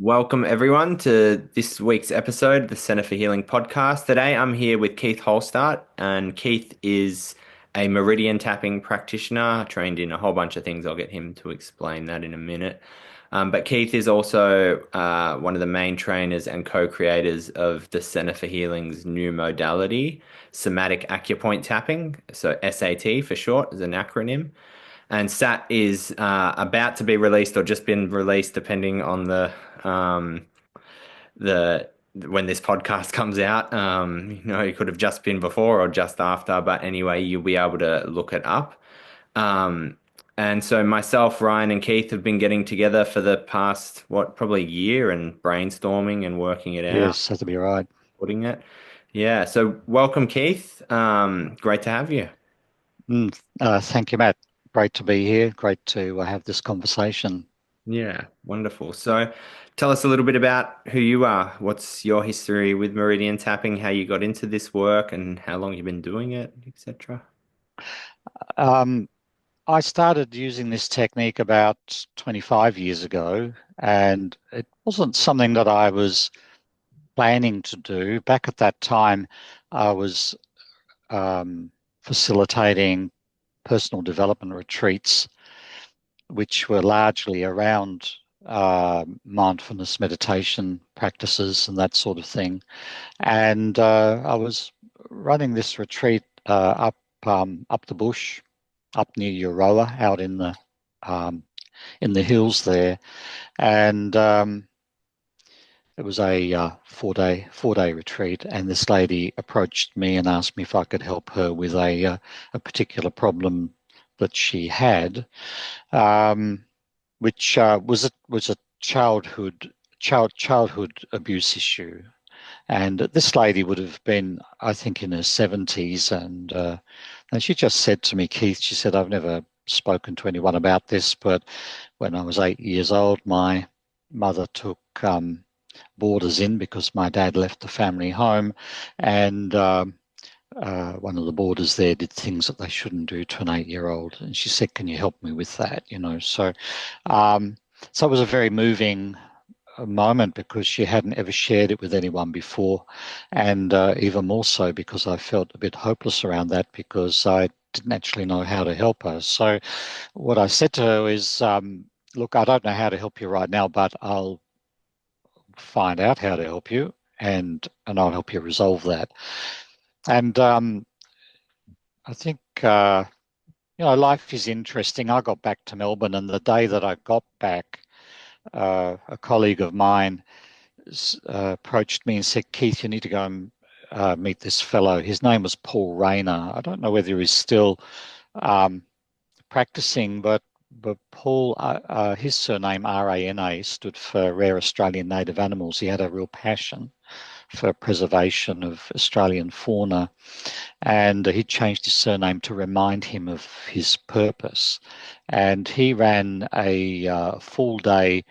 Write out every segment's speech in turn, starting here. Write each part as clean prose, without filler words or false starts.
Welcome, everyone, to this week's episode of the Centre for Healing podcast. Today, I'm here with Keith Hulstaert, and Keith is a meridian tapping practitioner, trained in a whole bunch of things. I'll get him to explain that in a minute. But Keith is also one of the main trainers and co-creators of the Centre for Healing's new modality, Somatic Acupoint Tapping, so SAT for short, is an acronym. And SAT is about to be released or just been released, depending on um, the when this podcast comes out. It could have just been before or just after, but anyway, you'll be able to look it up. Um, and so myself, Ryan, and Keith have been getting together for the past, probably year and brainstorming and working it out, Yes, has to be right. putting it. Yeah. So welcome, Keith. Great to have you. Thank you, Matt. Great to be here. Great to have this conversation. Yeah, wonderful. So tell us a little bit about who you are. What's your history with meridian tapping, how you got into this work and how long you've been doing it, etc. Um, I started using this technique about 25 years ago, and it wasn't something that I was planning to do. Back at that time, I was facilitating personal development retreats, which were largely around mindfulness meditation practices and that sort of thing. And I was running this retreat up the bush, up near Euroa, out um, in the hills there, and it was a 4-day retreat. And this lady approached me and asked me if I could help her with a particular problem that she had, um, which was a childhood abuse issue. And this lady would have been, I think, in her 70s. And she just said to me, Keith, she said, I've never spoken to anyone about this, but when I was 8 years old, my mother took boarders in because my dad left the family home. And one of the boarders there did things that they shouldn't do to an 8-year-old. And she said, can you help me with that? Um, so it was a very moving a moment because she hadn't ever shared it with anyone before, and even more so because I felt a bit hopeless around that because I didn't actually know how to help her. So what I said to her is, look, I don't know how to help you right now, but I'll find out how to help you, and I'll help you resolve that. And I think life is interesting. I got back to Melbourne, and the day that I got back, a colleague of mine approached me and said, Keith, you need to go and meet this fellow. His name was Paul Rayner. I don't know whether he's still um, practicing, but Paul, his surname RANA stood for Rare Australian Native Animals. He had a real passion for preservation of Australian fauna, and he changed his surname to remind him of his purpose. And he ran a full day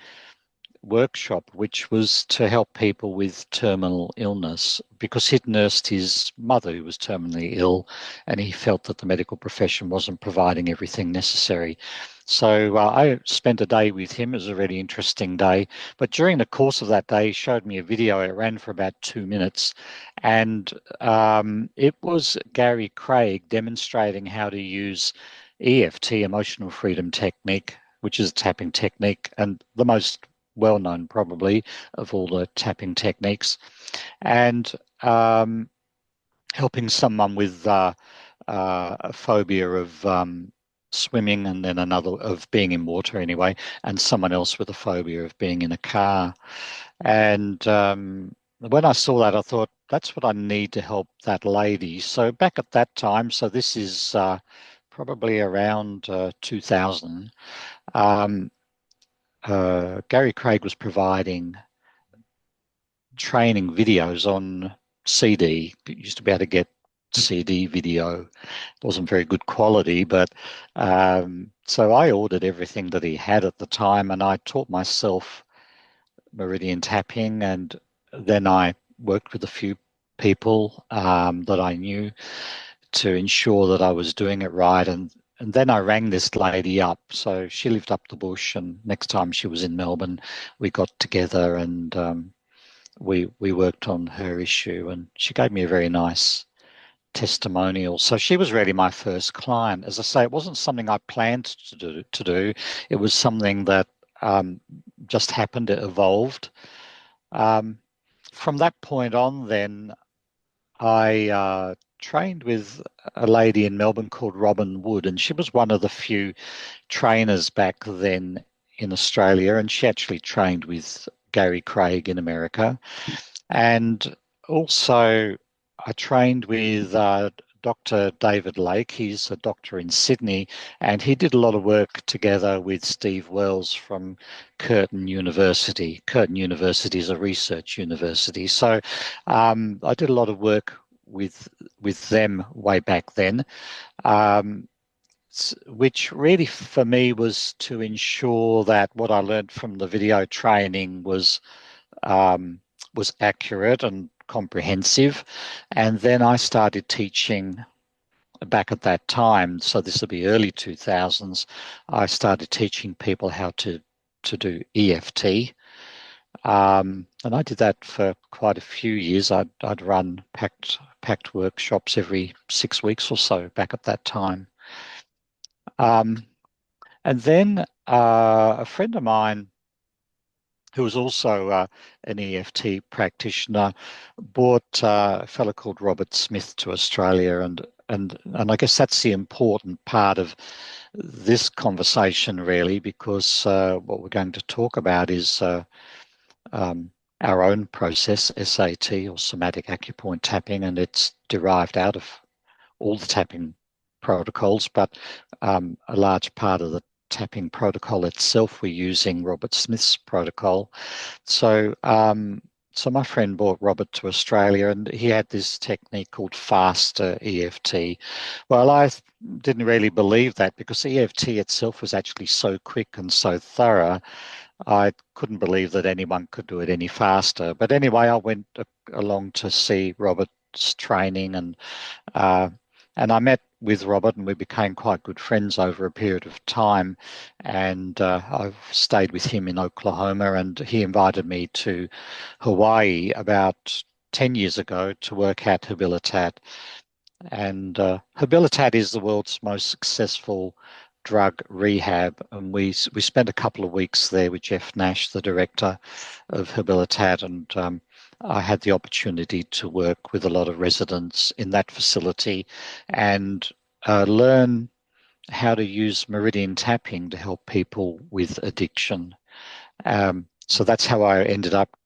workshop, which was to help people with terminal illness because he'd nursed his mother who was terminally ill, and he felt that the medical profession wasn't providing everything necessary. So I spent a day with him. It was a really interesting day. But during the course of that day, he showed me a video. It ran for about 2 minutes. And it was Gary Craig demonstrating how to use EFT, emotional freedom technique, which is a tapping technique, and the most well known probably of all the tapping techniques, and helping someone with a phobia of swimming, and then another of being in water anyway, and someone else with a phobia of being in a car. And when I saw that, I thought, that's what I need to help that lady. So back at that time, so this is probably around 2000, um, Gary Craig was providing training videos on CD. You used to be able to get CD video. It wasn't very good quality, but so I ordered everything that he had at the time, and I taught myself meridian tapping, and then I worked with a few people that I knew to ensure that I was doing it right. then I rang this lady up. So she lived up the bush, and next time she was in Melbourne, we got together and we worked on her issue, and she gave me a very nice testimonial. So she was really my first client. As I say, it wasn't something I planned to do. It was something that um, just happened. It evolved. Um, from that point on, then I trained with a lady in Melbourne called Robin Wood, and she was one of the few trainers back then in Australia, and she actually trained with Gary Craig in America. And also, I trained with Dr. David Lake. He's a doctor in Sydney, and he did a lot of work together with Steve Wells from Curtin University. Curtin University is a research university. So I did a lot of work with them way back then, um, which really for me was to ensure that what I learned from the video training um, was accurate and comprehensive. And then I started teaching back at that time. So this would be early 2000s. I started teaching people how to do EFT. And I did that for quite a few years. I'd run packed workshops every 6 weeks or so back at that time. Um, and then a friend of mine who was also an EFT practitioner, brought a fellow called Robert Smith to Australia, and I guess that's the important part of this conversation, really, because what we're going to talk about is um, our own process, SAT or Somatic Acupoint Tapping, and it's derived out of all the tapping protocols, but a large part of the tapping protocol itself, we're using Robert Smith's protocol. So my friend brought Robert to Australia, and he had this technique called FasterEFT. Well, I didn't really believe that, because EFT itself was actually so quick and so thorough. I couldn't believe that anyone could do it any faster. But anyway, I went along to see Robert's training, uh, and I met with Robert, and we became quite good friends over a period of time. And I've stayed with him in Oklahoma, and he invited me to Hawaii about 10 years ago to work at Habilitat. And Habilitat is the world's most successful drug rehab. And we spent a couple of weeks there with Jeff Nash, the director of Habilitat, and I had the opportunity to work with a lot of residents in that facility and learn how to use meridian tapping to help people with addiction. So that's how I ended up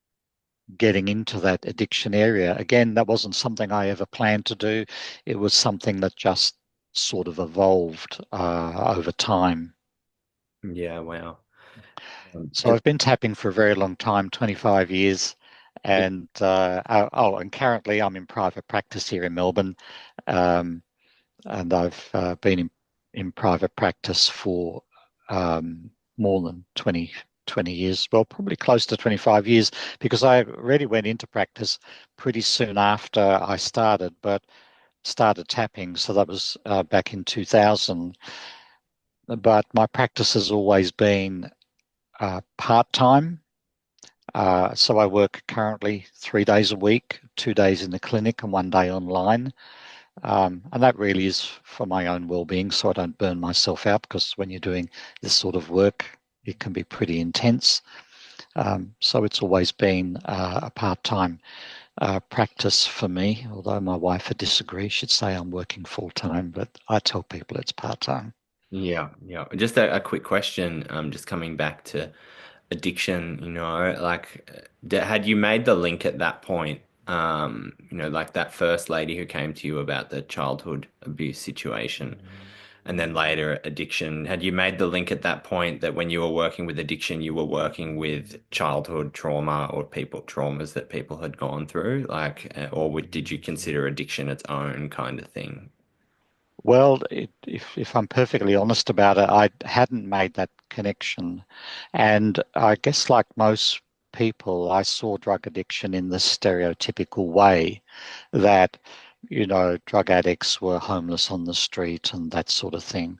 getting into that addiction area. Again, that wasn't something I ever planned to do. It was something that just sort of evolved over time. Yeah, wow. So And I've been tapping for a very long time, 25 years. yeah, And currently I'm in private practice here in Melbourne. Um, and I've been in private practice for more than 20 years, well, probably close to 25 years, because I really went into practice pretty soon after I but started tapping. So that was back in 2000. But my practice has always been part-time. So I work currently 3 days a week, 2 days in the clinic and 1 day online. And that really is for my own well-being, so I don't burn myself out, because when you're doing this sort of work, it can be pretty intense. So it's always been a part-time practice for me, although my wife would disagree. She'd say I'm working full-time, but I tell people it's part-time. yeah, yeah. Just a quick question. Just coming back to addiction. Like, had you made the link at that point? Like that first lady who came to you about the childhood abuse situation, and then later addiction. Had you made the link at that point that when you were working with addiction, you were working with childhood trauma or people traumas that people had gone through? Like, did you consider addiction its own kind of thing? Well, if I'm perfectly honest about it, I hadn't made that connection. And I guess, like most people, I saw drug addiction in the stereotypical way that drug addicts were homeless on the street and that sort of thing.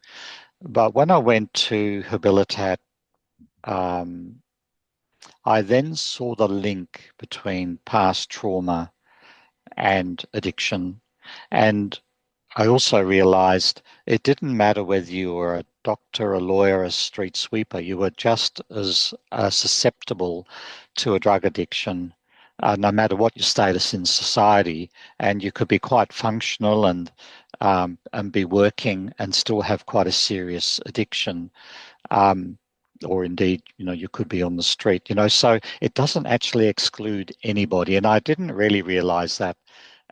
But when I went to Habilitat, um, I then saw the link between past trauma and addiction. And I also realized it didn't matter whether you were a doctor, a lawyer, a street sweeper, you were just as susceptible to a drug addiction, no matter what your status in society. And you could be quite functional and be working and still have quite a serious addiction. Um, or indeed, you could be on the street, so it doesn't actually exclude anybody. And I didn't really realize that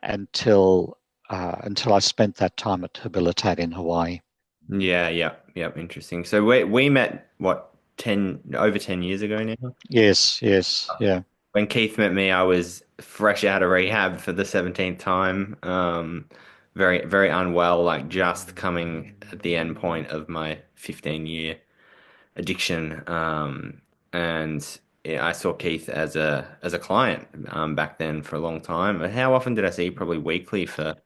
until I spent that time at Habilitat in Hawaii. Yeah, yeah, yeah. Interesting. So we met what 10 years ago now. Yes, yes, yeah. When Keith met me, I was fresh out of rehab for the 17th time. Very, very unwell, like just coming at the end point of my 15-year addiction. And yeah, I saw Keith as a client back then for a long time. How often did I see you? Probably weekly for week.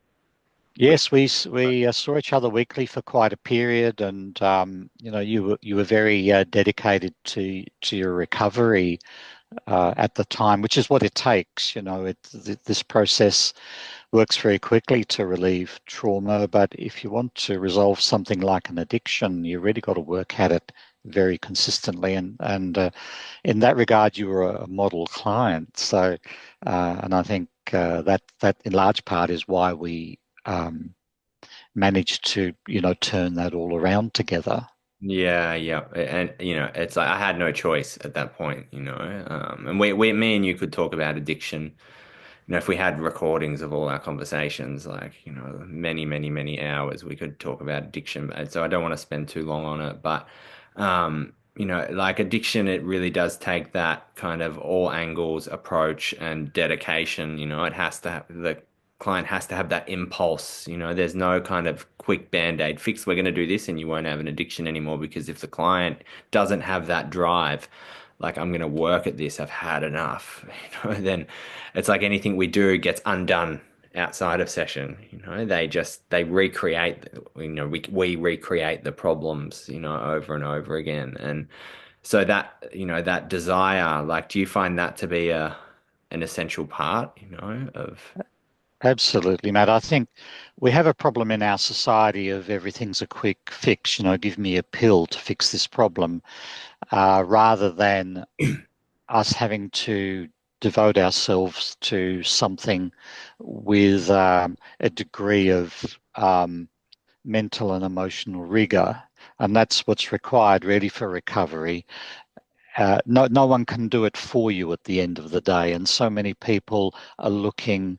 Yes, we saw each other weekly for quite a period, and you were very dedicated to your recovery at the time, which is what it takes. This process works very quickly to relieve trauma, but if you want to resolve something like an addiction, you really got to work at it very consistently. And in that regard, you were a model client. So, and I think that in large part is why we managed to turn that all around together. Yeah, yeah, and it's like I had no choice at that point. And me and you could talk about addiction. If we had recordings of all our conversations, like, many, many, many hours, we could talk about addiction. And so I don't want to spend too long on it, but, like addiction, it really does take that kind of all angles approach and dedication. It has to have the client has to have that impulse. There's no kind of quick band-aid fix. We're going to do this and you won't have an addiction anymore because if the client doesn't have that drive, like I'm going to work at this, I've had enough, then it's like anything we do gets undone outside of session. They recreate, we recreate the problems, over and over again. And so that desire, like, do you find that to be an essential part, of? Absolutely, Matt. I think we have a problem in our society of everything's a quick fix, give me a pill to fix this problem, rather than us having to devote ourselves to something with a degree of mental and emotional rigor. And that's what's required really for recovery. No one can do it for you at the end of the day. And so many people are looking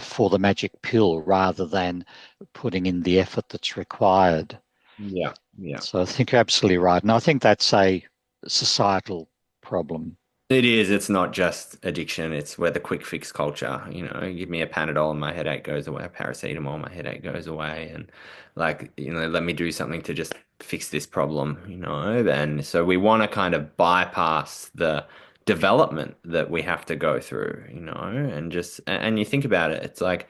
for the magic pill rather than putting in the effort that's required. Yeah, yeah. So I think you're absolutely right. And I think that's a societal problem. It is. It's not just addiction. It's where the quick fix culture, give me a Panadol and my headache goes away, a paracetamol, my headache goes away. And like, let me do something to just fix this problem, And so we want to kind of bypass the development that we have to go through, and you think about it, it's like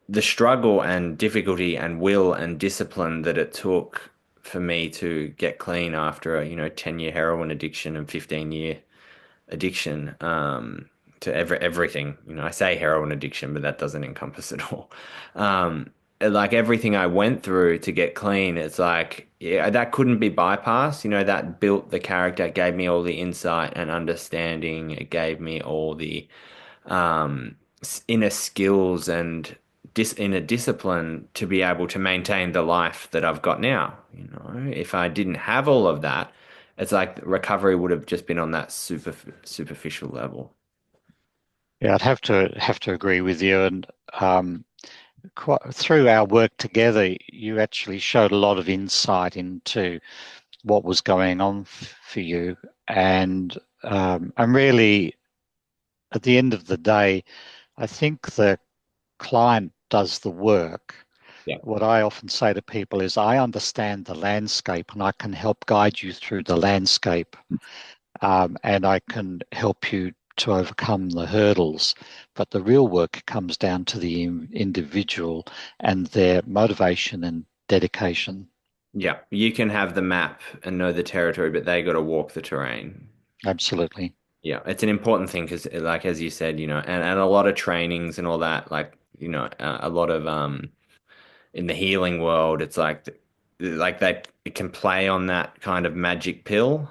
the struggle and difficulty and will and discipline that it took for me to get clean after a, 10-year heroin addiction and 15-year addiction to everything. I say heroin addiction, but that doesn't encompass it all. Like everything I went through to get clean, it's like, yeah, that couldn't be bypassed. That built the character, it gave me all the insight and understanding. It gave me all the inner skills and inner discipline to be able to maintain the life that I've got now. If I didn't have all of that, it's like recovery would have just been on that superficial level. Yeah, I'd have to agree with you. And through our work together, you actually showed a lot of insight into what was going on for you. And really, at the end of the day, I think the client does the work. Yeah. What I often say to people is, I understand the landscape and I can help guide you through the landscape. And I can help you to overcome the hurdles. But the real work comes down to the individual and their motivation and dedication. Yeah, you can have the map and know the territory, but they got to walk the terrain. Absolutely. Yeah, it's an important thing because, like as you said, and a lot of trainings and all that, like a lot of in the healing world, it's like they it can play on that kind of magic pill,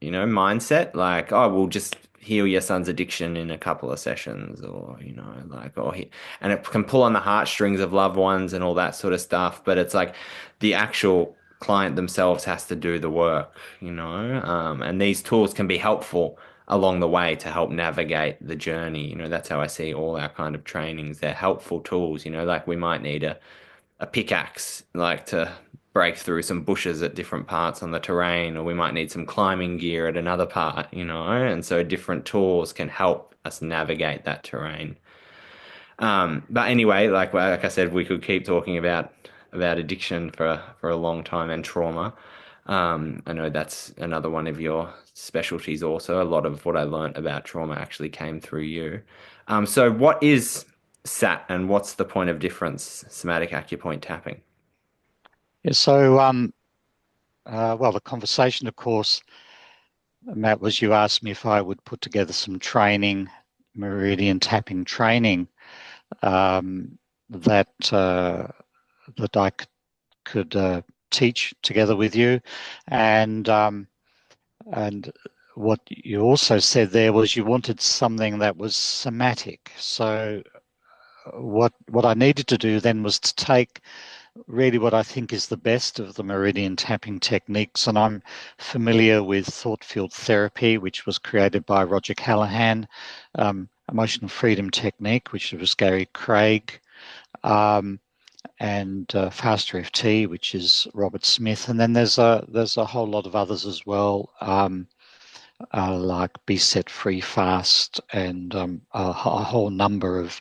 mindset. Like, oh, we'll just heal your son's addiction in a couple of sessions, or and it can pull on the heartstrings of loved ones and all that sort of stuff. But it's like the actual client themselves has to do the work, and these tools can be helpful along the way to help navigate the journey. That's how I see all our kind of trainings. They're helpful tools, like we might need a pickaxe, like to break through some bushes at different parts on the terrain, or we might need some climbing gear at another part, and so different tools can help us navigate that terrain. But anyway, like I said, we could keep talking about addiction for a long time and trauma. I know that's another one of your specialties also. A lot of what I learned about trauma actually came through you. So what is SAT and what's the point of difference, somatic acupoint tapping? Yeah, so, well, the conversation, of course, Matt, was you asked me if I would put together some training, meridian tapping training, um, that that I could teach together with you, and and what you also said there was you wanted something that was somatic. So what I needed to do then was to take really what I think is the best of the meridian tapping techniques. And I'm familiar with thought field therapy, which was created by Roger Callahan, emotional freedom technique, which was Gary Craig, um, and FasterEFT, which is Robert Smith. And then there's a whole lot of others as well, like Be Set Free Fast, and a whole number of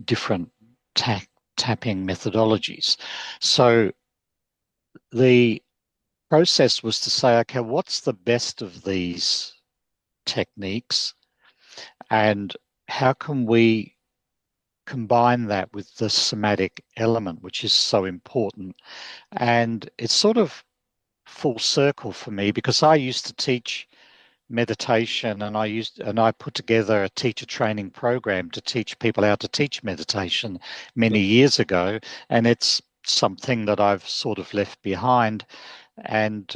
different tapping methodologies. So the process was to say, okay, what's the best of these techniques, and how can we combine that with the somatic element, which is so important? And it's sort of full circle for me because I used to teach meditation, and I put together a teacher training program to teach people how to teach meditation Yeah. many years ago, and it's something that I've sort of left behind. And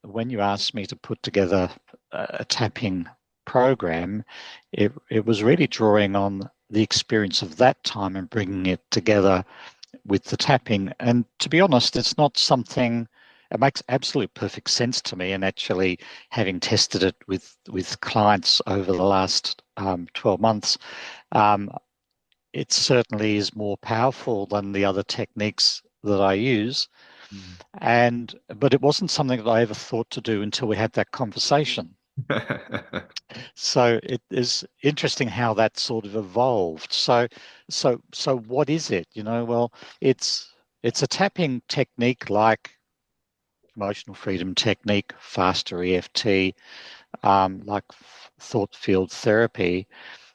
when you asked me to put together a tapping program, it was really drawing on the experience of that time and bringing it together with the tapping. And to be honest, it's not something, it makes absolute perfect sense to me. And actually, having tested it with clients over the last 12 months, um, it certainly is more powerful than the other techniques that I use. But it wasn't something that I ever thought to do until we had that conversation. So it is interesting how that sort of evolved. So what is it? Well, it's a tapping technique like emotional freedom technique, faster EFT, like thought field therapy,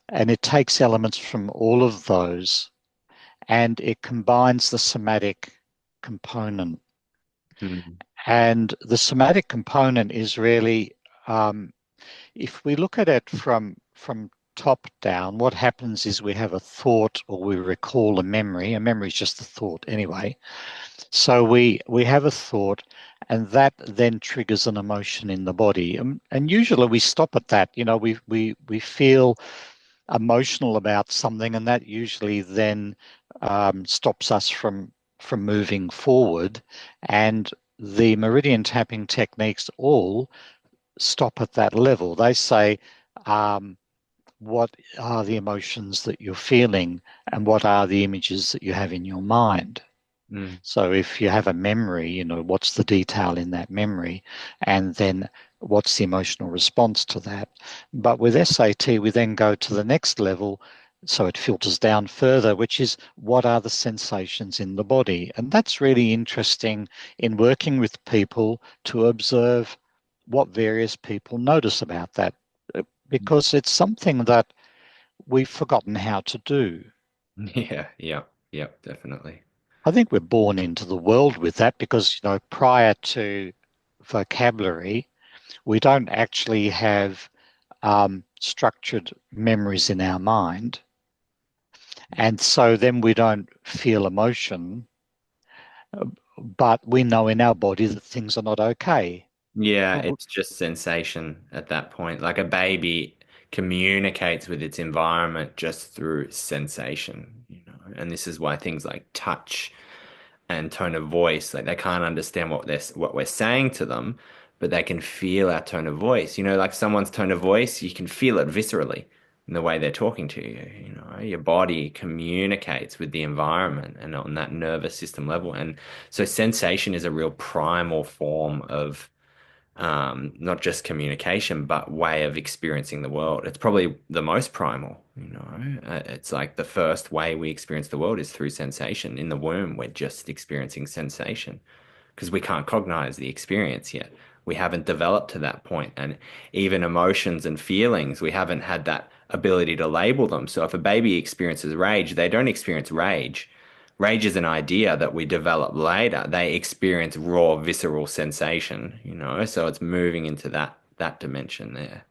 and it takes elements from all of those and it combines the somatic component. Mm. And the somatic component is really, if we look at it from top down, what happens is we have a thought or we recall a memory. A memory is just a thought anyway. So we have a thought, and that then triggers an emotion in the body. And usually we stop at that. We feel emotional about something, and that usually then stops us from moving forward. And the meridian tapping techniques all stop at that level. They say, what are the emotions that you're feeling, and what are the images that you have in your mind? Mm. So if you have a memory, what's the detail in that memory? And then what's the emotional response to that? But with SAT, we then go to the next level. So it filters down further, which is what are the sensations in the body? And that's really interesting in working with people to observe what various people notice about that. because it's something that we've forgotten how to do. Yeah, yeah, yeah, definitely. I think we're born into the world with that because, prior to vocabulary, we don't actually have structured memories in our mind. And so then we don't feel emotion, but we know in our body that things are not okay. Yeah, it's just sensation at that point. Like a baby communicates with its environment just through sensation, and this is why things like touch and tone of voice, like they can't understand what we're saying to them, but they can feel our tone of voice. Like someone's tone of voice, you can feel it viscerally in the way they're talking to you. Your body communicates with the environment and on that nervous system level. And so sensation is a real primal form of not just communication, but way of experiencing the world. It's probably the most primal, It's like the first way we experience the world is through sensation. In the womb, we're just experiencing sensation because we can't cognize the experience yet. We haven't developed to that point. And even emotions and feelings, we haven't had that ability to label them. So if a baby experiences rage, they don't experience rage. Rage is an idea that we develop later. They experience raw, visceral sensation, so it's moving into that dimension there.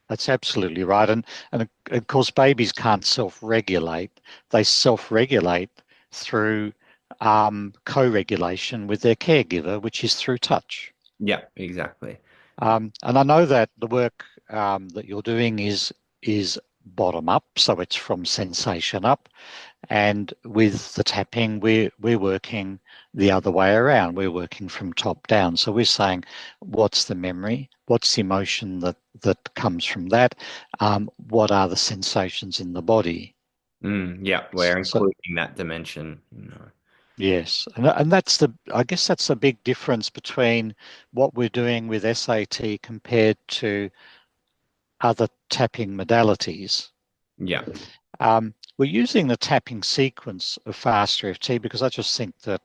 That's absolutely right. And of course, babies can't self-regulate. They self-regulate through co-regulation with their caregiver, which is through touch. Yeah, exactly. And I know that the work that you're doing is bottom up, so it's from sensation up. And with the tapping, we're working the other way around. We're working from top down. So we're saying, what's the memory? What's the emotion that comes from that? What are the sensations in the body? Yeah, we're So including that dimension. yes, and I guess that's a big difference between what we're doing with SAT compared to other tapping modalities. Yeah. We're using the tapping sequence of FasterEFT because I just think that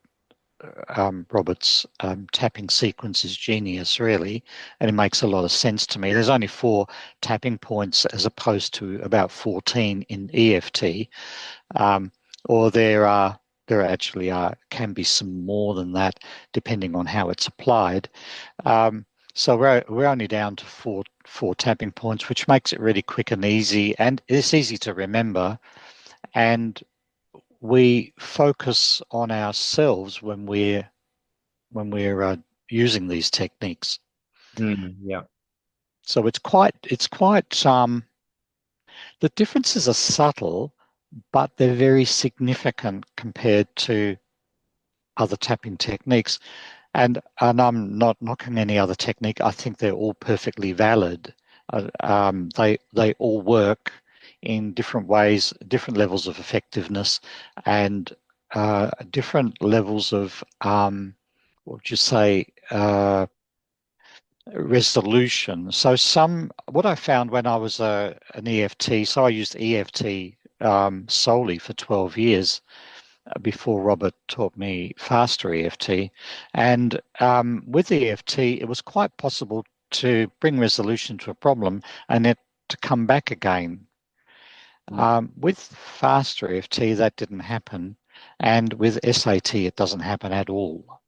Robert's tapping sequence is genius, really, and it makes a lot of sense to me. There's only 4 tapping points as opposed to about 14 in EFT, um, or there actually can be some more than that depending on how it's applied. Um, so we're only down to four tapping points, which makes it really quick and easy, and it's easy to remember. And we focus on ourselves when we're using these techniques. Yeah. So the differences are subtle, but they're very significant compared to other tapping techniques. And I'm not knocking any other technique. I think they're all perfectly valid. They all work in different ways, different levels of effectiveness, and different levels of what would you say resolution. So what I found when I was an EFT, so I used EFT solely for 12 years before Robert taught me faster EFT. And with EFT, it was quite possible to bring resolution to a problem and it to come back again. With faster EFT, that didn't happen. And with SAT, it doesn't happen at all.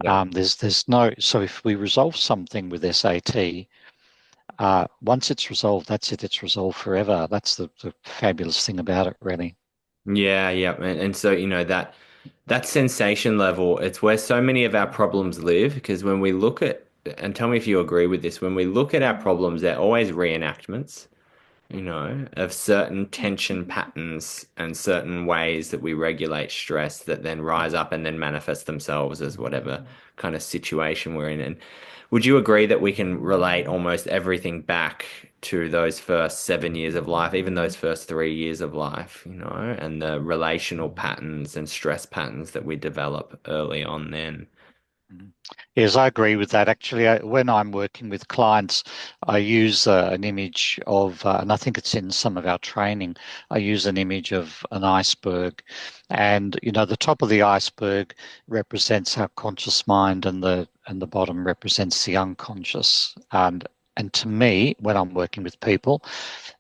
Yeah. There's no, so if we resolve something with SAT, once it's resolved, that's it, it's resolved forever. That's the fabulous thing about it, really. Yeah, yeah. And so, that sensation level, it's where so many of our problems live because when we look at, and tell me if you agree with this, when we look at our problems, they're always reenactments, of certain tension patterns and certain ways that we regulate stress that then rise up and then manifest themselves as whatever kind of situation we're in. And would you agree that we can relate almost everything back to those first 7 years of life, even those first 3 years of life, and the relational patterns and stress patterns that we develop early on then? Mhm. Yes, I agree with that. Actually, when I'm working with clients, I use an image of, and I think it's in some of our training, I use an image of an iceberg. And, the top of the iceberg represents our conscious mind and the bottom represents the unconscious. And And to me, when I'm working with people,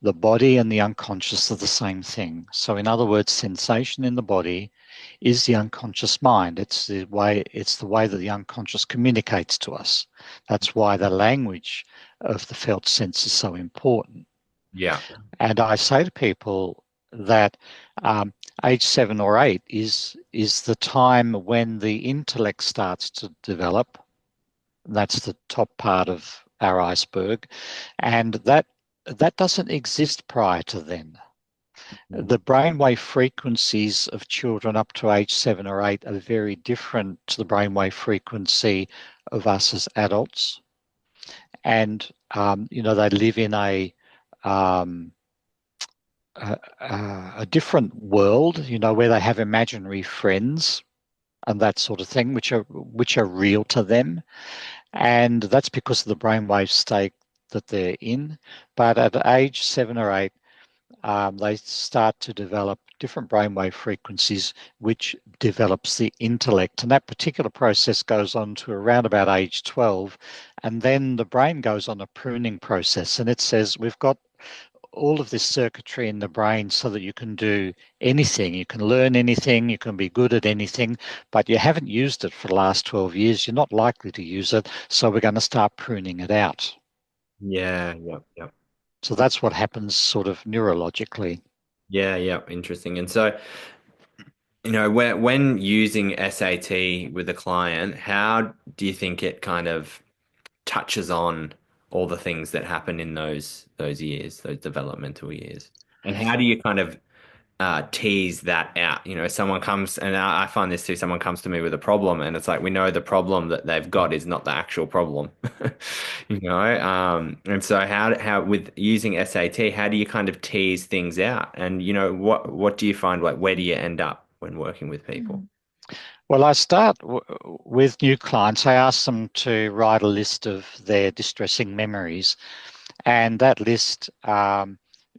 the body and the unconscious are the same thing. So in other words, sensation in the body is the unconscious mind. It's the way that the unconscious communicates to us. That's why the language of the felt sense is so important. Yeah. And I say to people that um, age 7 or 8 is the time when the intellect starts to develop. That's the top part of our iceberg, and that doesn't exist prior to then. Mm. The brainwave frequencies of children up to age 7 or 8 are very different to the brainwave frequency of us as adults, and they live in um, a different world, where they have imaginary friends and that sort of thing, which are real to them. And that's because of the brainwave state that they're in. But at age 7 or 8, they start to develop different brainwave frequencies, which develops the intellect. And that particular process goes on to around about age 12. And then the brain goes on a pruning process. And it says, we've got all of this circuitry in the brain so that you can do anything. You can learn anything, you can be good at anything, but you haven't used it for the last 12 years. You're not likely to use it. So we're going to start pruning it out. Yeah, yeah, yeah. So that's what happens sort of neurologically. Yeah, yeah, interesting. And so, when using SAT with a client, how do you think it kind of touches on all the things that happen in those years, those developmental years? And how do you kind of tease that out? Someone comes, and I find this too, someone comes to me with a problem, and it's like we know the problem that they've got is not the actual problem. And so how with using SAT, how do you kind of tease things out? And what do you find, like where do you end up when working with people? Well, I start with new clients. I ask them to write a list of their distressing memories, and that list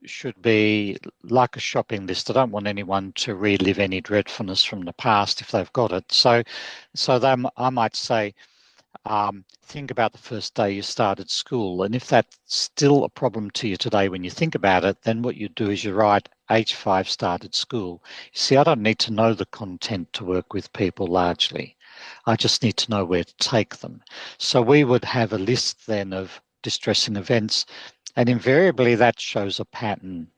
should be like a shopping list. I don't want anyone to relive any dreadfulness from the past if they've got it. I might say, think about the first day you started school. And if that's still a problem to you today when you think about it, then what you do is you write age 5 started school. You see, I don't need to know the content to work with people largely. I just need to know where to take them. So we would have a list then of distressing events, and invariably that shows a pattern.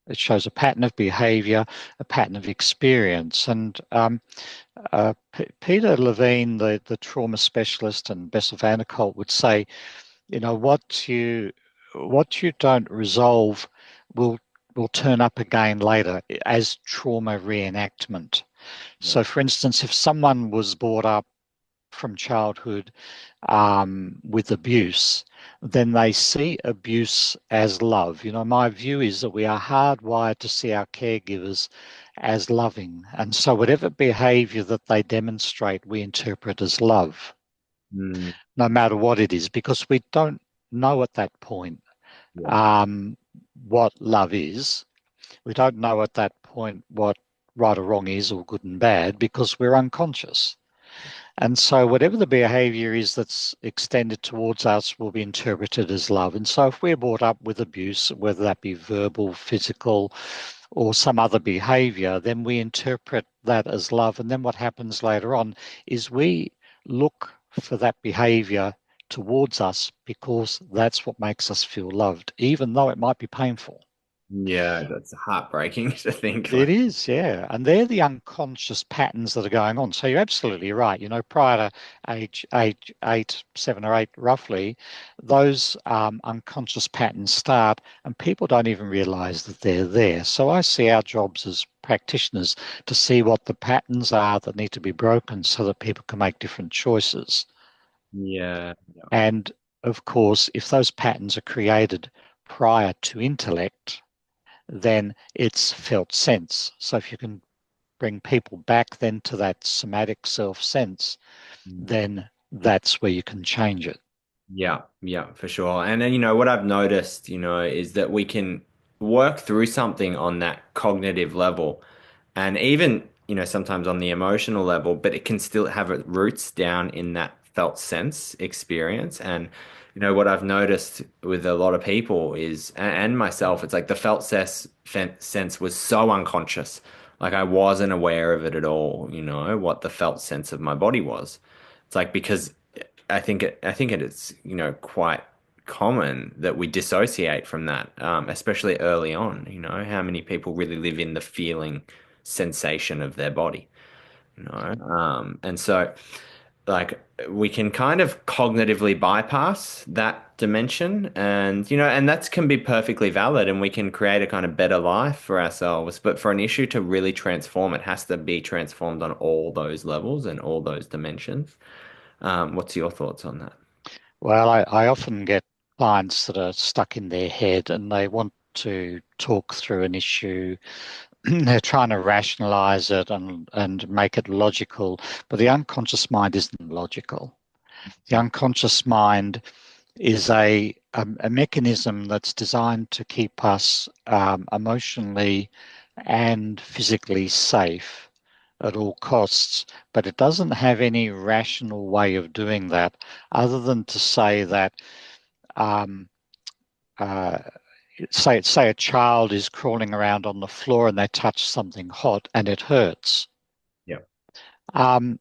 It shows a pattern of behavior, a pattern of experience. And Peter Levine, the trauma specialist, and Bessel van der Kolk would say, what you don't resolve will turn up again later as trauma reenactment. Yeah. So, for instance, if someone was brought up from childhood with abuse, then they see abuse as love. My view is that we are hardwired to see our caregivers as loving. And so whatever behavior that they demonstrate, we interpret as love, Mm, no matter what it is, because we don't know at that point yeah. um, what love is. We don't know at that point what right or wrong is, or good and bad, because we're unconscious. And so, whatever the behavior is that's extended towards us will be interpreted as love. And so, if we're brought up with abuse, whether that be verbal, physical, or some other behavior, then we interpret that as love. And then what happens later on is we look for that behavior towards us because that's what makes us feel loved, even though it might be painful. Yeah, that's heartbreaking to think It like. is, yeah. And they're the unconscious patterns that are going on. So you're absolutely right. Prior to age 8, 7 or 8, roughly, those unconscious patterns start, and people don't even realize that they're there. So I see our jobs as practitioners to see what the patterns are that need to be broken so that people can make different choices. Yeah. And of course, if those patterns are created prior to intellect, then it's felt sense. So if you can bring people back then to that somatic self sense, Yeah. then that's where you can change it. Yeah, yeah, for sure. And then, what I've noticed, is that we can work through something on that cognitive level and even, sometimes on the emotional level, but it can still have its roots down in that felt sense experience. And what I've noticed with a lot of people is, and myself, it's like the felt sense was so unconscious. Like I wasn't aware of it at all, what the felt sense of my body was. It's like because I think it is, quite common that we dissociate from that, especially early on, how many people really live in the feeling sensation of their body, and so like we can kind of cognitively bypass that dimension and that can be perfectly valid and we can create a kind of better life for ourselves, but for an issue to really transform it has to be transformed on all those levels and all those dimensions. What's your thoughts on that? Well, I often get clients that are stuck in their head and they want to talk through an issue. They're trying to rationalize it and make it logical, but the unconscious mind isn't logical. The unconscious mind is a mechanism that's designed to keep us emotionally and physically safe at all costs, but it doesn't have any rational way of doing that other than to say that um, uh, say a child is crawling around on the floor and they touch something hot and it hurts. Yeah.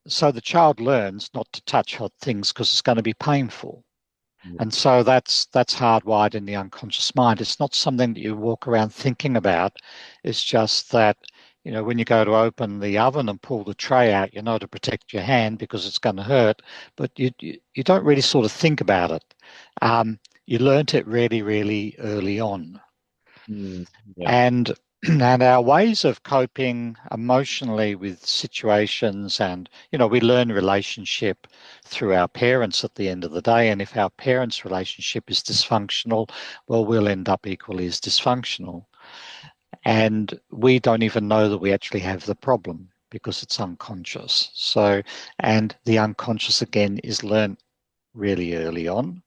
So the child learns not to touch hot things because it's going to be painful. Yeah. And so that's hardwired in the unconscious mind. It's not something that you walk around thinking about. It's just that, when you go to open the oven and pull the tray out, you know to protect your hand because it's going to hurt, but you don't really sort of think about it. You learnt it really, really early on. Mm, yeah. And and our ways of coping emotionally with situations and we learn relationship through our parents at the end of the day, and if our parents relationship is dysfunctional, well, we'll end up equally as dysfunctional, and we don't even know that we actually have the problem because it's unconscious. So, and the unconscious again is learned really early on.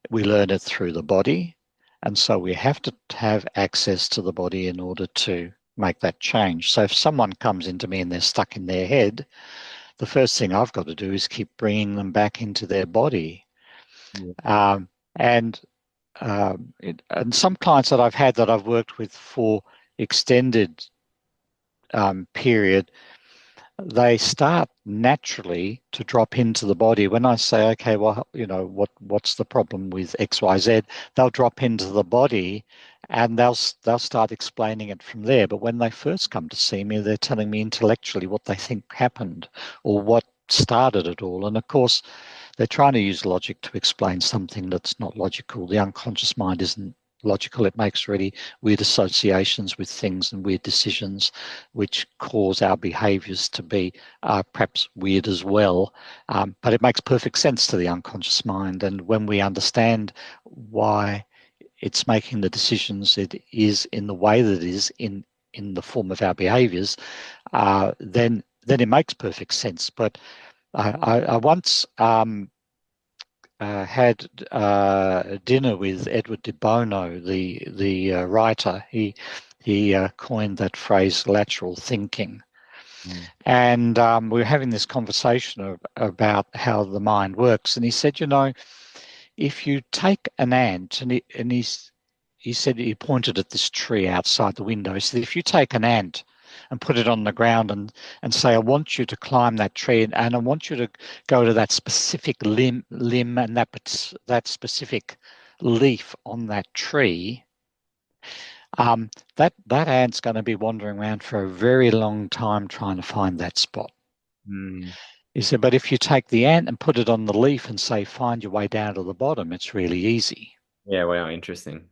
We learn it through the body. And so we have to have access to the body in order to make that change. So if someone comes into me and they're stuck in their head, the first thing I've got to do is keep bringing them back into their body. Yeah. Um, and and some clients that I've had that I've worked with for extended period, they start naturally to drop into the body. When I say, okay, well, what's the problem with XYZ, they'll drop into the body and they'll start explaining it from there. But when they first come to see me, they're telling me intellectually what they think happened or what started it all. And of course, they're trying to use logic to explain something that's not logical. The unconscious mind isn't logical. It makes really weird associations with things and weird decisions, which cause our behaviors to be perhaps weird as well. But it makes perfect sense to the unconscious mind. And when we understand why it's making the decisions it is in the way that it is in the form of our behaviors, then it makes perfect sense. But I once had dinner with Edward de Bono, the writer. He coined that phrase lateral thinking, Mm, and we were having this conversation about how the mind works. And he said, if you take an ant, he said he pointed at this tree outside the window. He said, if you take an ant and put it on the ground and say, I want you to climb that tree and I want you to go to that specific limb and that specific leaf on that tree, that ant's going to be wandering around for a very long time trying to find that spot. mm. He said, but if you take the ant and put it on the leaf and say, find your way down to the bottom, it's really easy. Yeah, wow, interesting.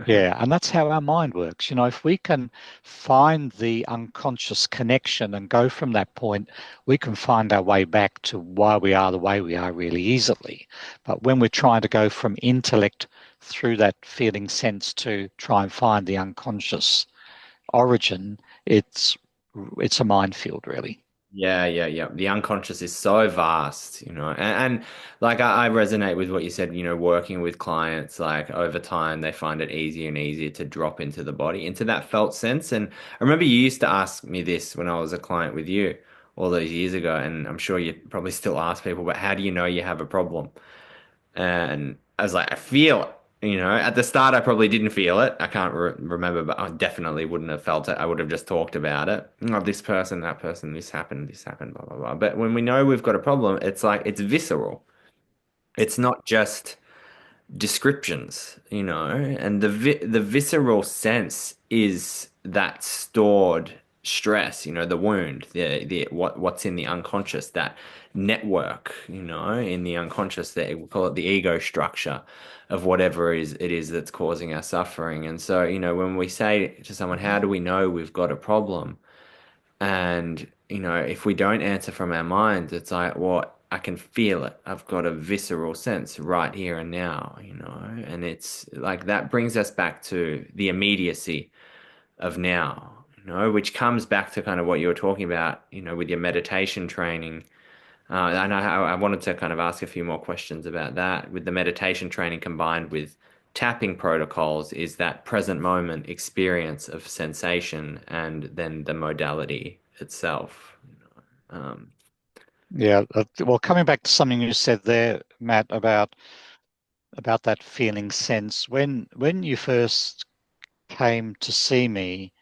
Yeah, and that's how our mind works. If we can find the unconscious connection and go from that point, we can find our way back to why we are the way we are really easily. But when we're trying to go from intellect through that feeling sense to try and find the unconscious origin, it's a minefield, really. Yeah, yeah, yeah. The unconscious is so vast, and like I resonate with what you said, working with clients, like over time, they find it easier and easier to drop into the body, into that felt sense. And I remember you used to ask me this when I was a client with you all those years ago, and I'm sure you probably still ask people, but how do you know you have a problem? And I was like, I feel it. At the start, I probably didn't feel it. I can't remember, but I definitely wouldn't have felt it. I would have just talked about it. Oh, this person, that person, this happened, blah, blah, blah. But when we know we've got a problem, it's like it's visceral. It's not just descriptions, and the visceral sense is that stored stress, the wound, the what's in the unconscious, that network, in the unconscious, that we call it the ego structure of whatever it is that's causing our suffering. And so, when we say to someone, how do we know we've got a problem? And, if we don't answer from our minds, it's like, well, I can feel it. I've got a visceral sense right here and now, and it's like that brings us back to the immediacy of now, which comes back to kind of what you were talking about, with your meditation training. And I wanted to kind of ask a few more questions about that. With the meditation training combined with tapping protocols, is that present moment experience of sensation and then the modality itself. Um, Yeah. Well, coming back to something you said there, Matt, about that feeling sense, when you first came to see me,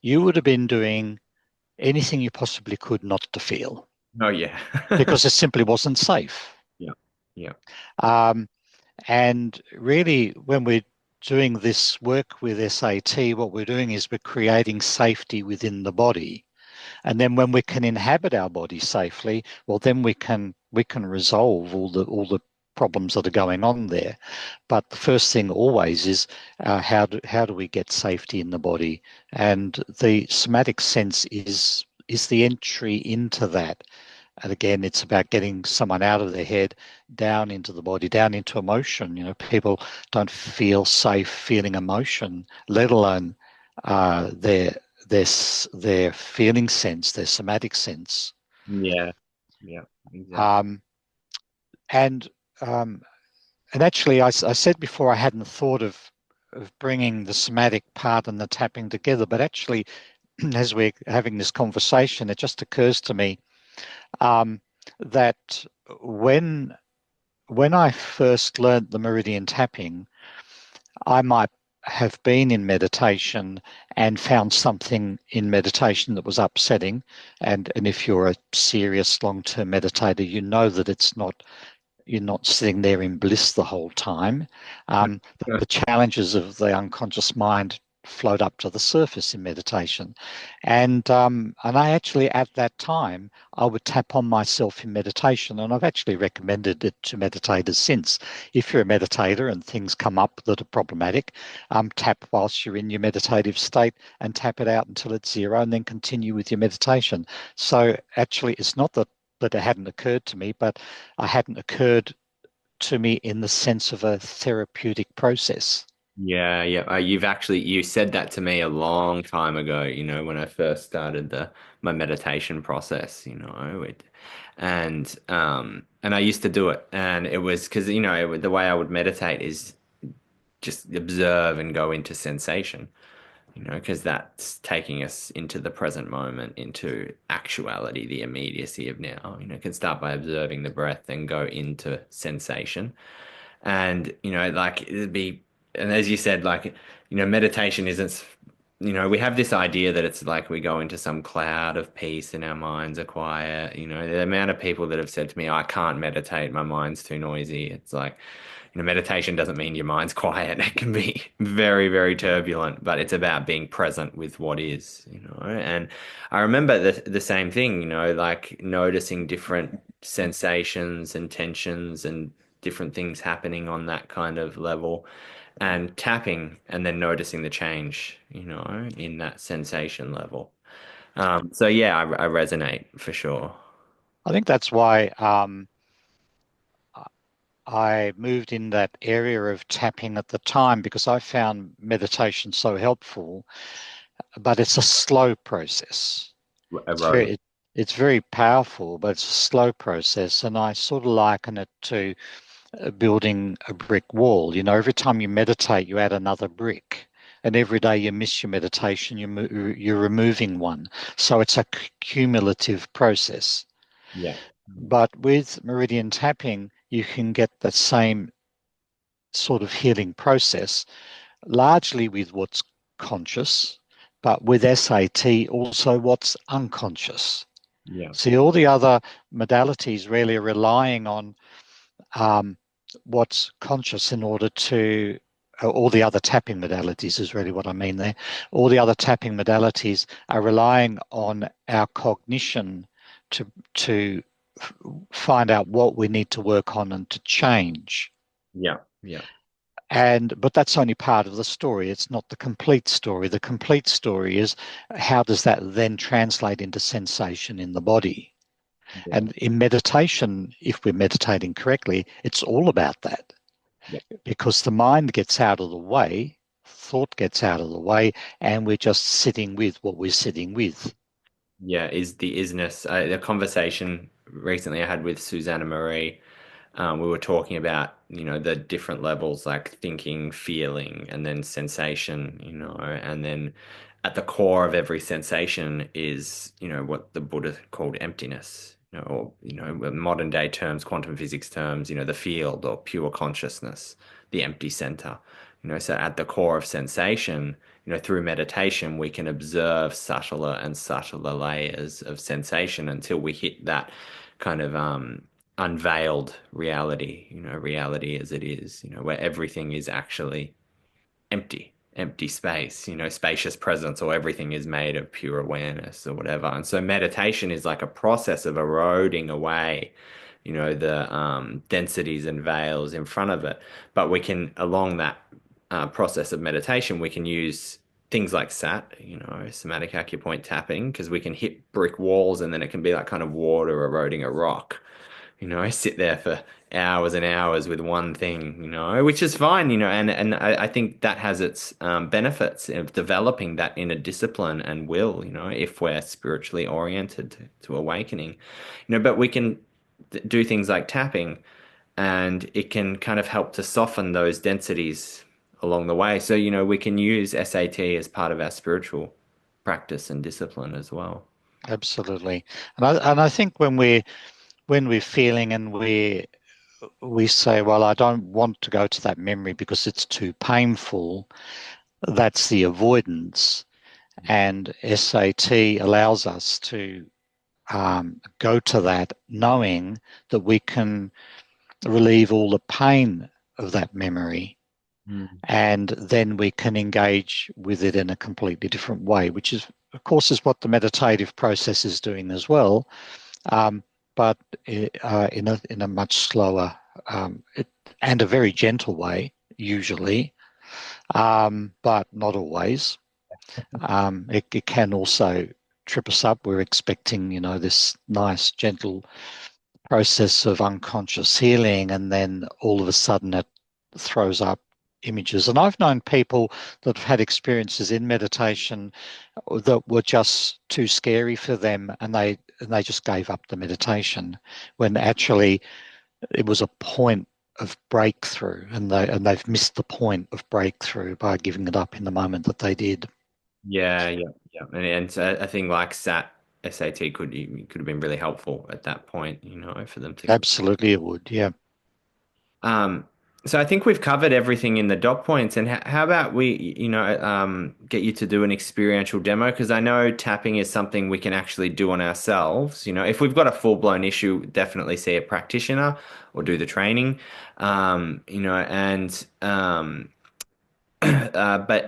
you would have been doing anything you possibly could not to feel oh yeah. because it simply wasn't safe. Yeah. Yeah. Um, and really, when we're doing this work with SAT, what we're doing is we're creating safety within the body. And then when we can inhabit our body safely, well, then we can resolve all the problems that are going on there. But the first thing always is how do we get safety in the body? And the somatic sense is the entry into that. And again, it's about getting someone out of their head, down into the body, down into emotion. People don't feel safe feeling emotion, let alone their their feeling sense, their somatic sense. Yeah. Yeah. Exactly. Um, and um, and actually, I said before I hadn't thought of bringing the somatic part and the tapping together, but actually, as we're having this conversation, it just occurs to me um, that when when I first learned the meridian tapping, I might have been in meditation and found something in meditation that was upsetting. And if you're a serious long-term meditator, you know that you're not sitting there in bliss the whole time. The challenges of the unconscious mind float up to the surface in meditation. And I actually, at that time, I would tap on myself in meditation. And I've actually recommended it to meditators since. If you're a meditator and things come up that are problematic, tap whilst you're in your meditative state and tap it out until it's zero and then continue with your meditation. So actually, it's not that it hadn't occurred to me, but I hadn't occurred to me in the sense of a therapeutic process. Yeah, yeah. You said that to me a long time ago, when I first started the my meditation process, and I used to do it, and it was because the way I would meditate is just observe and go into sensation, because that's taking us into the present moment, into actuality, the immediacy of now. Can start by observing the breath and go into sensation. And, like it'd be, and as you said, like, meditation isn't, we have this idea that it's like we go into some cloud of peace and our minds are quiet. The amount of people that have said to me, I can't meditate, my mind's too noisy. It's like, meditation doesn't mean your mind's quiet. It can be very, very turbulent, but it's about being present with what is, And I remember the same thing, like noticing different sensations and tensions and different things happening on that kind of level and tapping and then noticing the change, in that sensation level. So yeah, I resonate for sure. I think that's why I moved in that area of tapping at the time because I found meditation so helpful, but it's a slow process. It's Aerobic. it's very powerful, but it's a slow process, and I sort of liken it to building a brick wall. Every time you meditate, you add another brick. And every day you miss your meditation, you're removing one. So it's a cumulative process. Yeah. But with meridian tapping, you can get that same sort of healing process, largely with what's conscious, but with SAT also what's unconscious. Yeah. See, all the other modalities really are relying on um, what's conscious in order to, all the other tapping modalities is really what I mean there. All the other tapping modalities are relying on our cognition to find out what we need to work on and to change. Yeah. Yeah. But that's only part of the story. It's not the complete story. The complete story is how does that then translate into sensation in the body? Yeah. And in meditation, if we're meditating correctly, it's all about that Yeah. because the mind gets out of the way, thought gets out of the way, and we're just sitting with what we're sitting with. Yeah, is the isness. The conversation recently I had with Susanna Marie, we were talking about, the different levels like thinking, feeling, and then sensation, and then at the core of every sensation is, what the Buddha called emptiness, or, in modern day terms, quantum physics terms, the field or pure consciousness, the empty center. So at the core of sensation, through meditation, we can observe subtler and subtler layers of sensation until we hit that kind of unveiled reality, reality as it is, where everything is actually empty, empty space, spacious presence, or everything is made of pure awareness or whatever. And so meditation is like a process of eroding away, the densities and veils in front of it. But we can, along that process of meditation, we can use things like SAT, somatic acupoint tapping, because we can hit brick walls and then it can be like kind of water eroding a rock. I sit there for hours and hours with one thing, which is fine, and I think that has its benefits of developing that inner discipline and will, if we're spiritually oriented to awakening, but we can do things like tapping and it can kind of help to soften those densities along the way. So, we can use SAT as part of our spiritual practice and discipline as well. Absolutely. And I think when we're feeling and we say, well, I don't want to go to that memory because it's too painful, that's the avoidance. And SAT allows us to go to that knowing that we can relieve all the pain of that memory. Mm. And then we can engage with it in a completely different way, which is, of course, is what the meditative process is doing as well, um, but in a much slower and a very gentle way, usually, but not always. It can also trip us up. We're expecting, this nice, gentle process of unconscious healing, and then all of a sudden it throws up images. And I've known people that have had experiences in meditation that were just too scary for them, and they just gave up the meditation when actually it was a point of breakthrough, and they've missed the point of breakthrough by giving it up in the moment that they did. Yeah, yeah, yeah. And so I think like SAT could have been really helpful at that point, for them to. Absolutely, it would. Yeah. Um, so I think we've covered everything in the dot points. And how about we, get you to do an experiential demo? Because I know tapping is something we can actually do on ourselves. If we've got a full-blown issue, definitely see a practitioner or do the training. But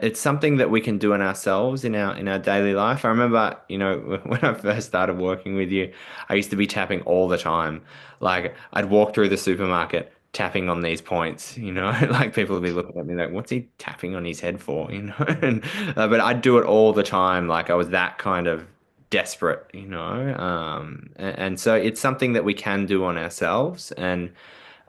it's something that we can do in ourselves in our daily life. I remember, when I first started working with you, I used to be tapping all the time. Like I'd walk through the supermarket tapping on these points, like people would be looking at me like, what's he tapping on his head for, And but I'd do it all the time. Like I was that kind of desperate, and so it's something that we can do on ourselves. And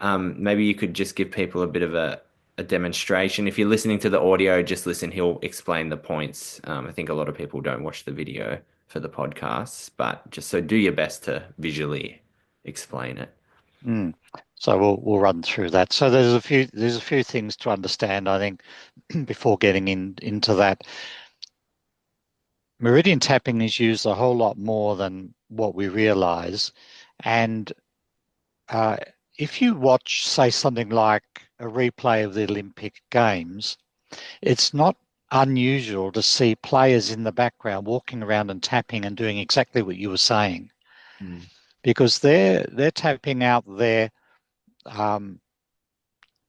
maybe you could just give people a bit of a demonstration. If you're listening to the audio, just listen. He'll explain the points. I think a lot of people don't watch the video for the podcasts, but just so do your best to visually explain it. Mm. So we'll run through that. So there's a few things to understand, I think, before getting into that. Meridian tapping is used a whole lot more than what we realize. And uh, if you watch, say, something like a replay of the Olympic Games, it's not unusual to see players in the background walking around and tapping and doing exactly what you were saying, Mm. because they're tapping out their um,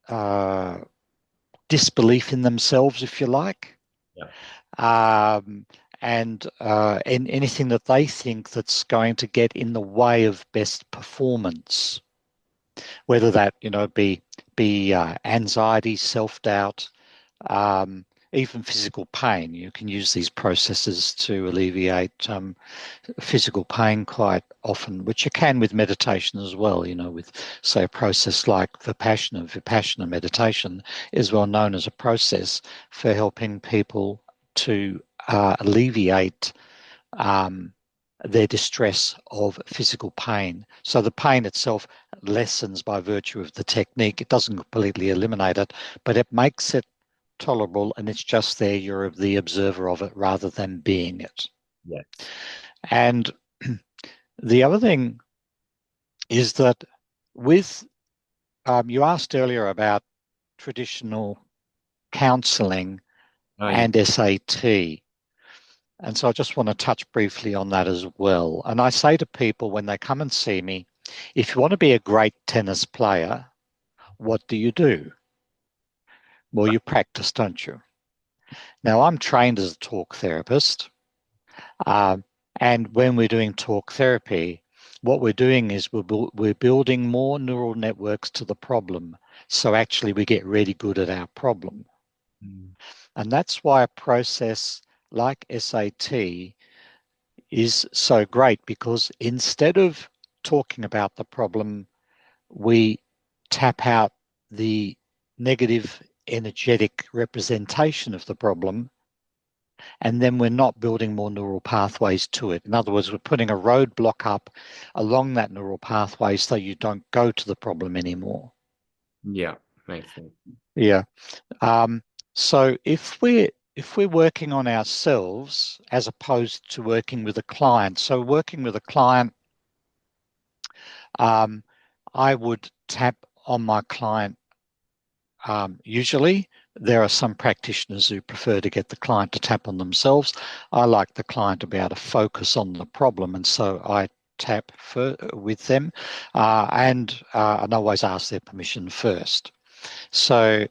uh, disbelief in themselves, if you like, Yeah. um, and anything that they think that's going to get in the way of best performance, whether that be anxiety, self-doubt, um, even physical pain. You can use these processes to alleviate physical pain quite often, which you can with meditation as well. With, say, a process like Vipassana. Vipassana meditation is well known as a process for helping people to alleviate um, their distress of physical pain. So the pain itself lessens by virtue of the technique. It doesn't completely eliminate it, but it makes it tolerable, and it's just there. You're the observer of it rather than being it. Yes. And the other thing is that with, you asked earlier about traditional counselling Oh, yeah. and SAT. And so I just want to touch briefly on that as well. And I say to people when they come and see me, if you want to be a great tennis player, what do you do? Well, you practice, don't you? Now, I'm trained as a talk therapist. Um, and when we're doing talk therapy, what we're doing is we're building more neural networks to the problem. So actually, we get really good at our problem. Mm. And that's why a process like SAT is so great, because instead of talking about the problem, we tap out the negative energetic representation of the problem, and then we're not building more neural pathways to it. In other words, we're putting a roadblock up along that neural pathway so you don't go to the problem anymore. Yeah. Makes sense. Yeah. Um, so if we're working on ourselves as opposed to working with a client, so working with a client, um, I would tap on my client. Usually, there are some practitioners who prefer to get the client to tap on themselves. I like the client to be able to focus on the problem, and so I tap with them, and always ask their permission first. So,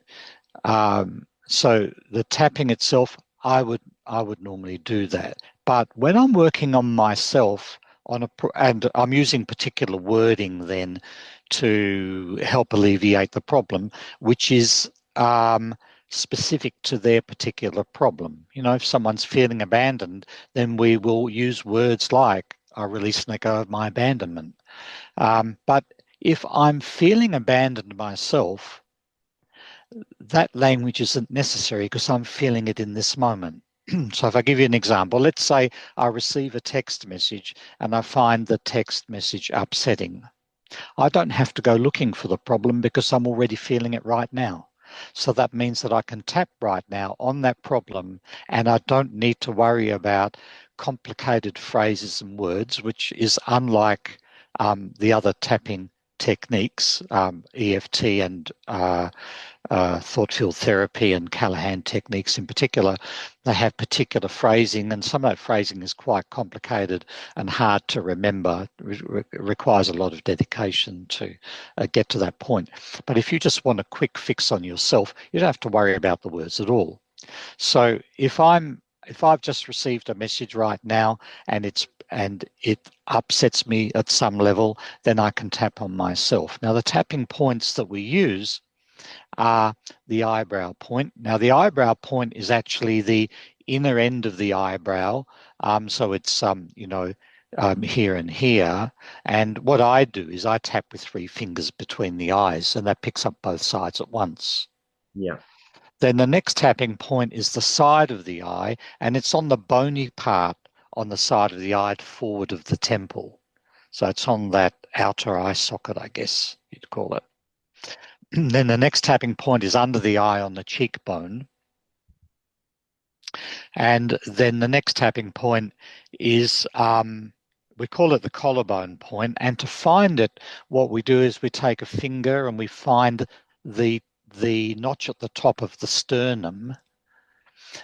so the tapping itself, I would normally do that. But when I'm working on myself and I'm using particular wording then to help alleviate the problem, which is specific to their particular problem. If someone's feeling abandoned, then we will use words like, I release and let go of my abandonment. But if I'm feeling abandoned myself, that language isn't necessary because I'm feeling it in this moment. So if I give you an example, let's say I receive a text message and I find the text message upsetting. I don't have to go looking for the problem because I'm already feeling it right now. So that means that I can tap right now on that problem, and I don't need to worry about complicated phrases and words, which is unlike the other tapping techniques, EFT and thought field therapy and Callahan techniques in particular. They have particular phrasing, and some of that phrasing is quite complicated and hard to remember. It requires a lot of dedication to get to that point. But if you just want a quick fix on yourself, you don't have to worry about the words at all. So if I've just received a message right now and it upsets me at some level, then I can tap on myself. Now, the tapping points that we use are the eyebrow point. Now, the eyebrow point is actually the inner end of the eyebrow. So it's, here and here. And what I do is I tap with 3 fingers between the eyes, and that picks up both sides at once. Yeah. Then the next tapping point is the side of the eye, and it's on the bony part on the side of the eye forward of the temple. So it's on that outer eye socket, I guess you'd call it. Then the next tapping point is under the eye on the cheekbone. And then the next tapping point is, we call it the collarbone point. And to find it, what we do is we take a finger and we find the the notch at the top of the sternum,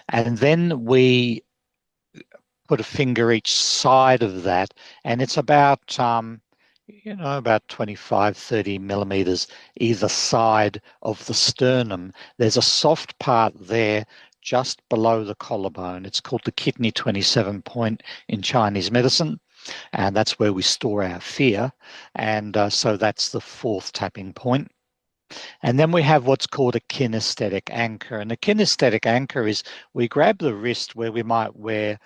and then we put a finger each side of that, and it's about about 25, 30 millimeters either side of the sternum. There's a soft part there just below the collarbone. It's called the kidney 27 point in Chinese medicine, and that's where we store our fear. And so that's the fourth tapping point. And then we have what's called a kinesthetic anchor. And a kinesthetic anchor is we grab the wrist where we might wear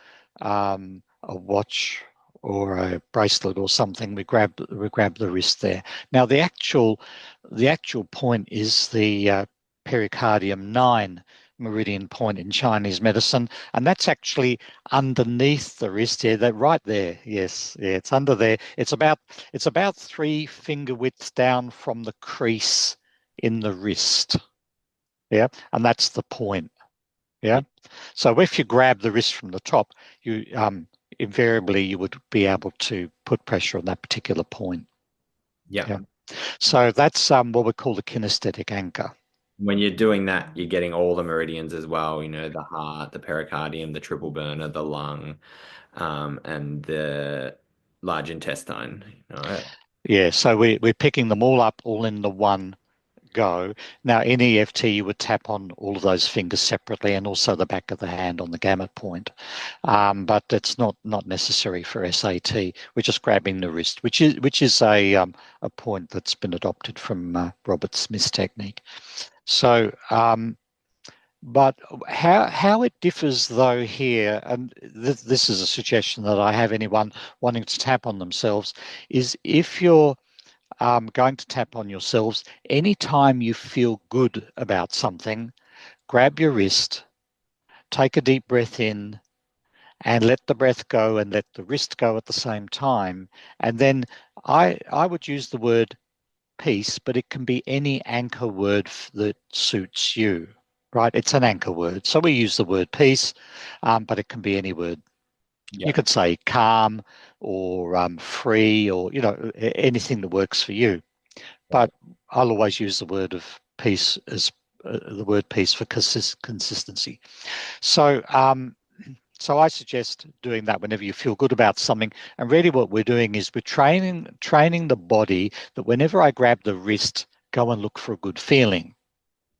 a watch or a bracelet or something. We grab the wrist there. Now the actual point is the pericardium 9 meridian point in Chinese medicine, and that's actually underneath the wrist here. That right there, yes, yeah, it's under there. It's about 3 finger widths down from the crease in the wrist. Yeah, and that's the point. Yeah. So if you grab the wrist from the top, you invariably you would be able to put pressure on that particular point. Yeah. Yeah. So that's what we call the kinesthetic anchor. When you're doing that, you're getting all the meridians as well, the heart, the pericardium, the triple burner, the lung, and the large intestine, Yeah. So we're picking them all up all in the one go. Now, in EFT, you would tap on all of those fingers separately and also the back of the hand on the gamut point. But it's not necessary for SAT. We're just grabbing the wrist, which is a point that's been adopted from Robert Smith's technique. So, but how it differs though here, and this is a suggestion that I have anyone wanting to tap on themselves, is if you're going to tap on yourselves, anytime you feel good about something, grab your wrist, take a deep breath in, and let the breath go and let the wrist go at the same time. And then I would use the word peace, but it can be any anchor word that suits you, right? It's an anchor word. So we use the word peace, but it can be any word. You Yeah. could say calm or free or, anything that works for you. But I'll always use the word of peace as the word peace for consistency. So, so I suggest doing that whenever you feel good about something. And really, what we're doing is we're training the body that whenever I grab the wrist, go and look for a good feeling.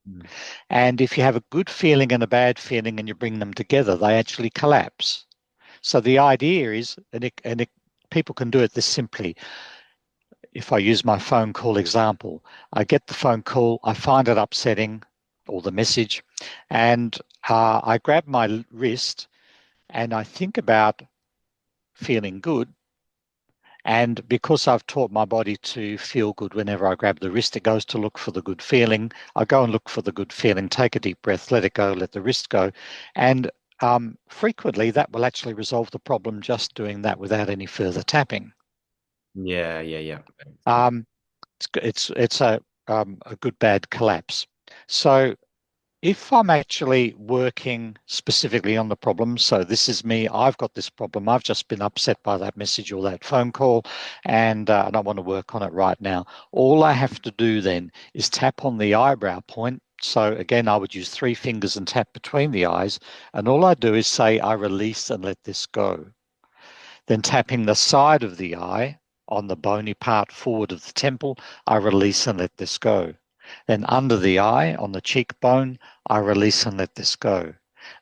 Mm. And if you have a good feeling and a bad feeling, and you bring them together, they actually collapse. So the idea is, people can do it this simply. If I use my phone call example, I get the phone call, I find it upsetting, or the message, and I grab my wrist and I think about feeling good. And because I've taught my body to feel good whenever I grab the wrist, it goes to look for the good feeling. I go and look for the good feeling, take a deep breath, let it go, let the wrist go. And frequently that will actually resolve the problem just doing that without any further tapping. Yeah, yeah, yeah. Um, it's a good bad collapse. So if I'm actually working specifically on the problem, so this is me, I've got this problem, I've just been upset by that message or that phone call, and I want to work on it right now. All I have to do then is tap on the eyebrow point. So again, I would use 3 fingers and tap between the eyes, and all I do is say, I release and let this go. Then tapping the side of the eye on the bony part forward of the temple, I release and let this go. Then under the eye on the cheekbone, I release and let this go.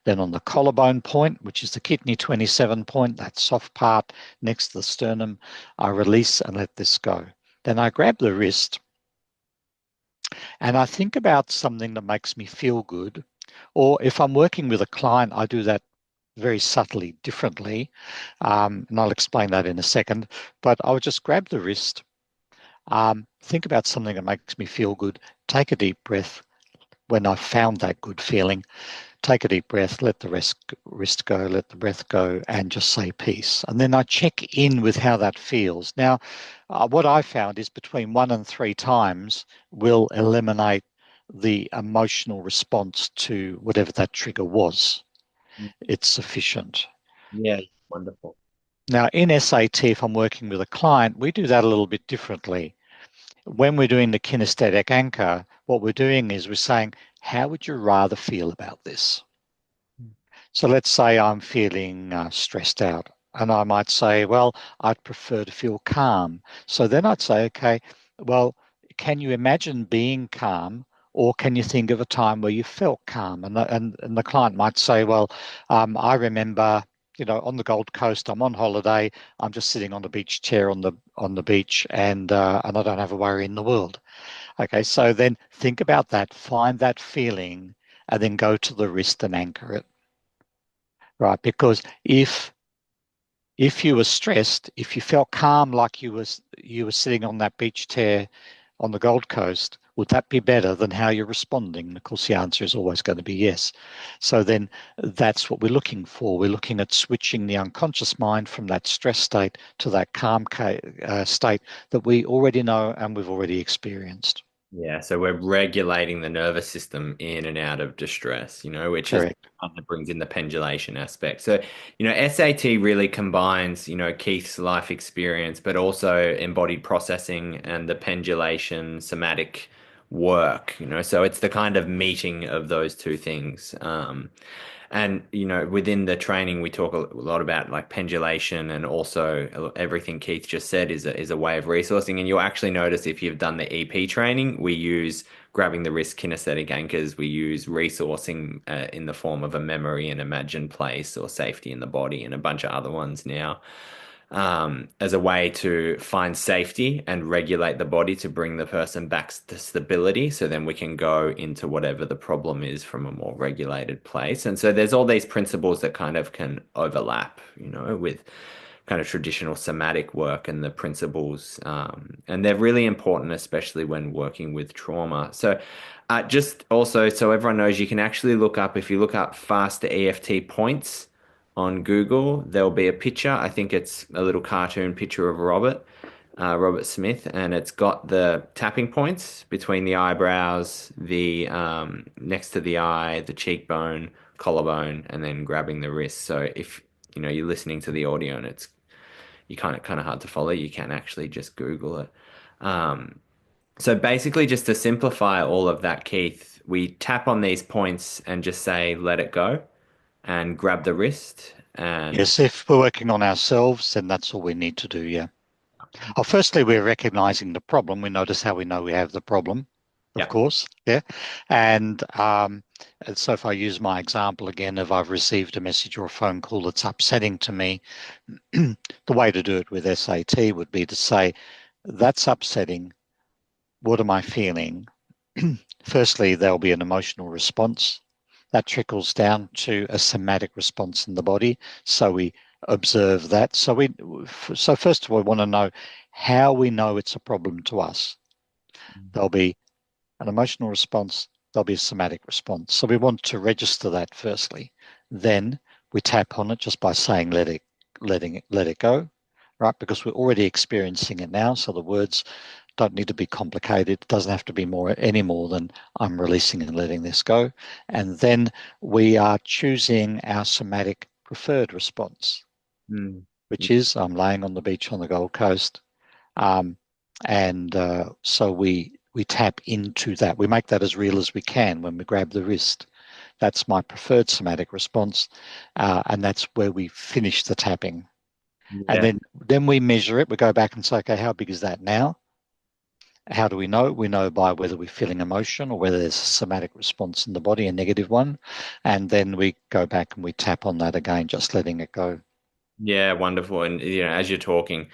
Then on the collarbone point, which is the kidney 27 point, that soft part next to the sternum, I release and let this go. Then I grab the wrist and I think about something that makes me feel good. Or if I'm working with a client, I do that very subtly differently. And I'll explain that in a second. But I would just grab the wrist, think about something that makes me feel good, take a deep breath. When I've found that good feeling, take a deep breath, let the wrist go, let the breath go, and just say peace. And then I check in with how that feels. Now, what I found is between 1 and 3 times will eliminate the emotional response to whatever that trigger was. It's sufficient. Yeah, wonderful. Now, in SAT, if I'm working with a client, we do that a little bit differently. when we're doing the kinesthetic anchor, what we're doing is we're saying, how would you rather feel about this? So let's say I'm feeling stressed out, and I might say, well, I'd prefer to feel calm. So then I'd say, okay, well, can you imagine being calm, or can you think of a time where you felt calm? And the client might say, well, I remember, on the Gold Coast, I'm on holiday, I'm just sitting on the beach chair on the beach, and I don't have a worry in the world. Okay, so then think about that, find that feeling, and then go to the wrist and anchor it. Right, because if you were stressed, if you felt calm like you were sitting on that beach chair on the Gold Coast, would that be better than how you're responding? And of course, the answer is always going to be yes. So then that's what we're looking for. We're looking at switching the unconscious mind from that stress state to that calm state that we already know and we've already experienced. Yeah, so we're regulating the nervous system in and out of distress, which is Correct. kind of brings in the pendulation aspect. So, SAT really combines, Keith's life experience, but also embodied processing and the pendulation somatic work, so it's the kind of meeting of those two things. And within the training, we talk a lot about like pendulation, and also everything Keith just said is a way of resourcing. And you'll actually notice if you've done the EP training, we use grabbing the wrist kinesthetic anchors. We use resourcing in the form of a memory and imagined place or safety in the body, and a bunch of other ones now, as a way to find safety and regulate the body to bring the person back to stability. So then we can go into whatever the problem is from a more regulated place. And so there's all these principles that kind of can overlap, with kind of traditional somatic work and the principles. And they're really important, especially when working with trauma. So just also, so everyone knows, you can actually look up, if you look up faster EFT points on Google, there'll be a picture. I think it's a little cartoon picture of Robert Smith, and it's got the tapping points between the eyebrows, the next to the eye, the cheekbone, collarbone, and then grabbing the wrist. So if you're listening to the audio and it's you kind of hard to follow, you can actually just Google it. Um, so basically, just to simplify all of that, Keith, we tap on these points and just say, let it go, and grab the wrist. And Yes, if we're working on ourselves, then that's all we need to do. Yeah. Oh, firstly, we're recognizing the problem. We notice how we know we have the problem, of yeah, course. Yeah. And so if I use my example again, if I've received a message or a phone call that's upsetting to me, the way to do it with SAT would be to say, that's upsetting. What am I feeling? Firstly, there'll be an emotional response that trickles down to a somatic response in the body. So we observe that. So first of all, we want to know how we know it's a problem to us. There'll be an emotional response. There'll be a somatic response. So we want to register that firstly. Then we tap on it just by saying let it go, right? Because we're already experiencing it now. So the words don't need to be complicated. It doesn't have to be any more than I'm releasing and letting this go. And then we are choosing our somatic preferred response, mm, which is I'm laying on the beach on the Gold Coast. Um, and so we tap into that. We make that as real as we can when we grab the wrist. That's my preferred somatic response. And that's where we finish the tapping. And yeah, then we measure it. We go back and say, okay, how big is that now? How do we know? We know by whether we're feeling emotion or whether there's a somatic response in the body, a negative one. And then we go back and we tap on that again, just letting it go. yeah, wonderful. And as you're talking,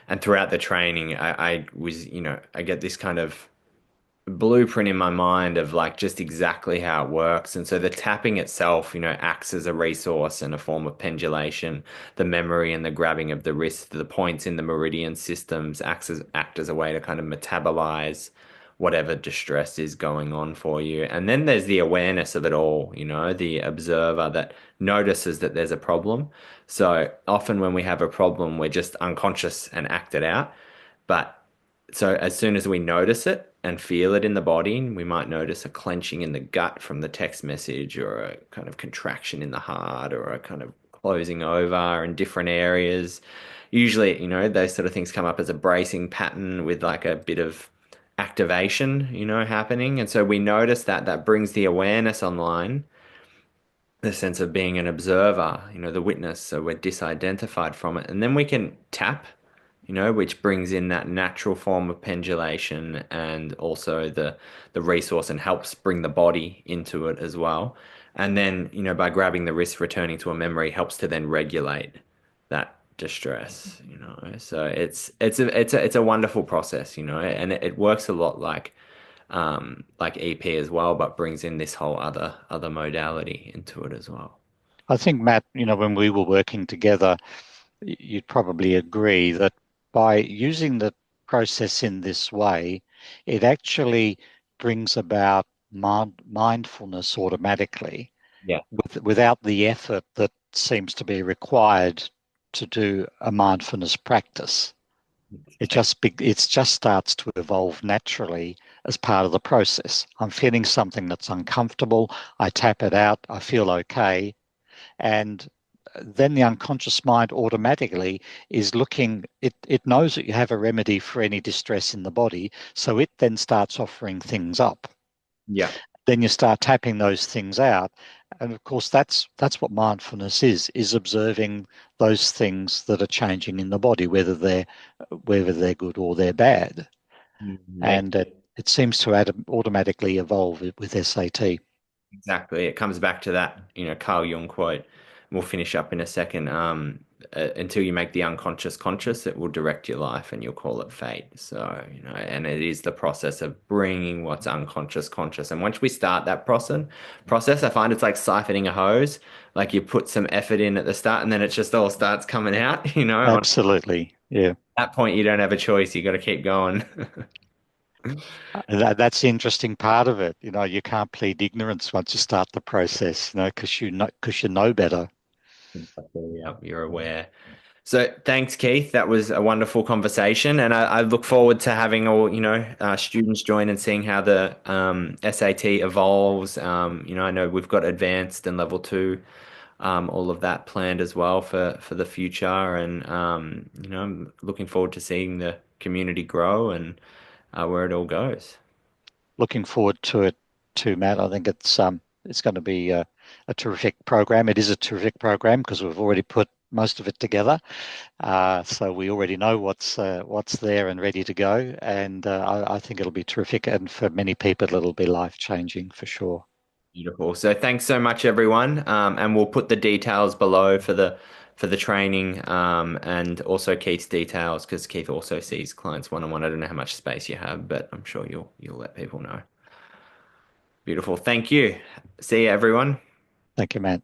and throughout the training, I was, I get this kind of blueprint in my mind of like just exactly how it works. And so the tapping itself, acts as a resource and a form of pendulation. The memory and the grabbing of the wrist, the points in the meridian systems act as a way to kind of metabolize whatever distress is going on for you. And then there's the awareness of it all, the observer that notices that there's a problem. So often when we have a problem, we're just unconscious and act it out. But so as soon as we notice it and feel it in the body, we might notice a clenching in the gut from the text message, or a kind of contraction in the heart, or a kind of closing over in different areas. Usually, those sort of things come up as a bracing pattern with like a bit of activation, happening. And so we notice that that brings the awareness online, the sense of being an observer, the witness. So we're disidentified from it. And then we can tap, which brings in that natural form of pendulation and also the resource and helps bring the body into it as well. And then, by grabbing the wrist, returning to a memory helps to then regulate that distress. So it's a wonderful process, and it works a lot like EP as well, but brings in this whole other modality into it as well. I think, Matt, when we were working together, you'd probably agree that by using the process in this way, it actually brings about mindfulness automatically Yeah. without the effort that seems to be required to do a mindfulness practice. It just starts to evolve naturally as part of the process. I'm feeling something that's uncomfortable. I tap it out. I feel okay. And then the unconscious mind automatically is looking, it knows that you have a remedy for any distress in the body. So it then starts offering things up. Yeah. Then you start tapping those things out. And of course, that's what mindfulness is observing those things that are changing in the body, whether they're good or they're bad. Make And it seems to automatically evolve with SAT. Exactly. It comes back to that, Carl Jung quote. We'll finish up in a second. Until you make the unconscious conscious, it will direct your life, and you'll call it fate. So, and it is the process of bringing what's unconscious conscious. And once we start that process, I find it's like siphoning a hose. Like you put some effort in at the start, and then it just all starts coming out. On Absolutely. Yeah. that point, you don't have a choice. You got to keep going. That's the interesting part of it. You can't plead ignorance once you start the process, because you know better. Exactly. Yeah, you're aware. So thanks, Keith. That was a wonderful conversation, and I look forward to having all students join and seeing how the SAT evolves. I know we've got advanced and level two, all of that planned as well for the future, and I'm looking forward to seeing the community grow and where it all goes. Looking forward to it too, Matt. I think it's going to be a terrific program. It is a terrific program because we've already put most of it together. So we already know what's there and ready to go. And I think it'll be terrific. And for many people, it'll be life-changing for sure. Beautiful. So thanks so much, everyone. And we'll put the details below for the training, and also Keith's details because Keith also sees clients one-on-one. I don't know how much space you have, but I'm sure you'll let people know. Beautiful. Thank you. See you, everyone. Thank you, Matt.